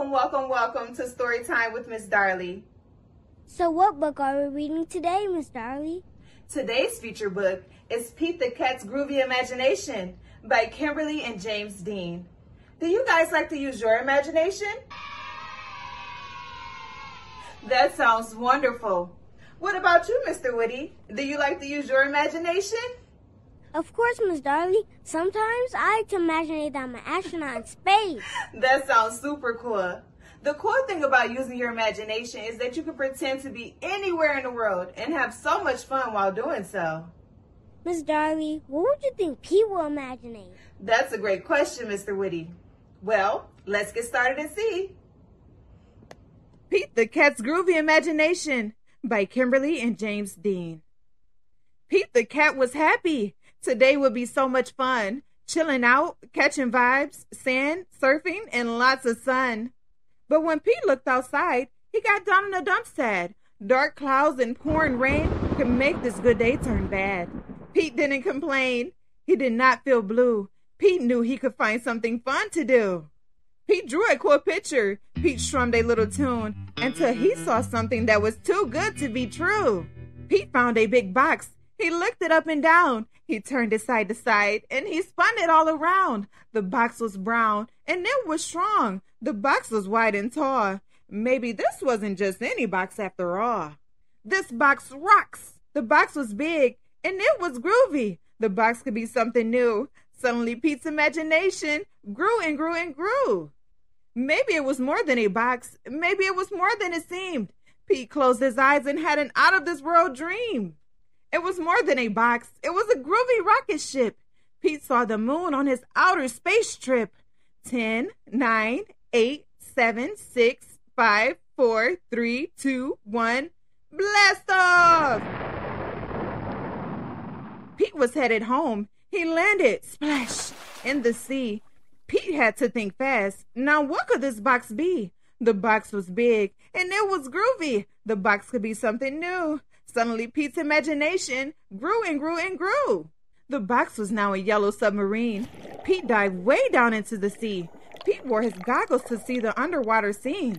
Welcome, welcome, welcome to Story Time with Miss Darlie. So what book are we reading today, Miss Darlie? Today's feature book is Pete the Cat's Groovy Imagination by Kimberly and James Dean. Do you guys like to use your imagination? That sounds wonderful. What about you, Mr. Woody? Do you like to use your imagination? Of course, Miss Darlie. Sometimes I like to imagine that I'm an astronaut in space. That sounds super cool. The cool thing about using your imagination is that you can pretend to be anywhere in the world and have so much fun while doing so. Miss Darlie, what would you think Pete will imagine? That's a great question, Mr. Woody. Well, let's get started and see. Pete the Cat's Groovy Imagination by Kimberly and James Dean. Pete the Cat was happy. Today would be so much fun. Chilling out, catching vibes, sand, surfing, and lots of sun. But when Pete looked outside, he got down in the dumps sad. Dark clouds and pouring rain could make this good day turn bad. Pete didn't complain. He did not feel blue. Pete knew he could find something fun to do. Pete drew a cool picture. Pete strummed a little tune until he saw something that was too good to be true. Pete found a big box. He looked it up and down. He turned it side to side, and he spun it all around. The box was brown, and it was strong. The box was wide and tall. Maybe this wasn't just any box after all. This box rocks. The box was big, and it was groovy. The box could be something new. Suddenly, Pete's imagination grew and grew and grew. Maybe it was more than a box. Maybe it was more than it seemed. Pete closed his eyes and had an out-of-this-world dream. It was more than a box. It was a groovy rocket ship. Pete saw the moon on his outer space trip. 10, 9, 8, 7, 6, 5, 4, 3, 2, 1. Blast off! Pete was headed home. He landed, splash, in the sea. Pete had to think fast. Now what could this box be? The box was big, and it was groovy. The box could be something new. Suddenly, Pete's imagination grew and grew and grew. The box was now a yellow submarine. Pete dived way down into the sea. Pete wore his goggles to see the underwater scene.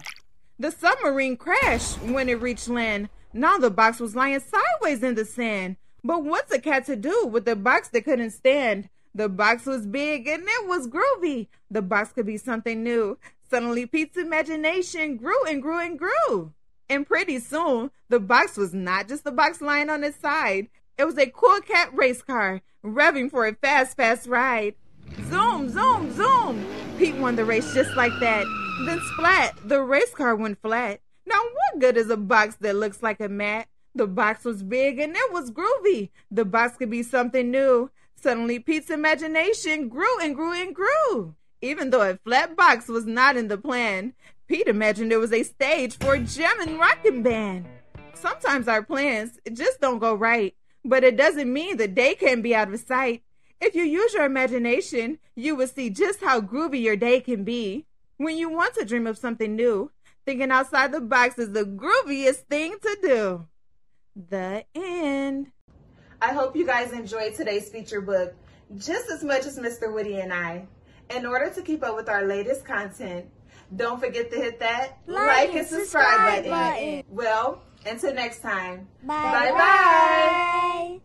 The submarine crashed when it reached land. Now the box was lying sideways in the sand. But what's a cat to do with a box that couldn't stand? The box was big and it was groovy. The box could be something new. Suddenly, Pete's imagination grew and grew and grew. And pretty soon, the box was not just a box lying on its side. It was a cool cat race car, revving for a fast, fast ride. Zoom, zoom, zoom! Pete won the race just like that. Then splat, the race car went flat. Now what good is a box that looks like a mat? The box was big and it was groovy. The box could be something new. Suddenly, Pete's imagination grew and grew and grew. Even though a flat box was not in the plan, Pete imagined it was a stage for a jam and rockin' band. Sometimes our plans just don't go right, but it doesn't mean the day can't be out of sight. If you use your imagination, you will see just how groovy your day can be. When you want to dream of something new, thinking outside the box is the grooviest thing to do. The end. I hope you guys enjoyed today's feature book just as much as Mr. Woody and I. In order to keep up with our latest content, don't forget to hit that like and subscribe button. Well, until next time. Bye-bye.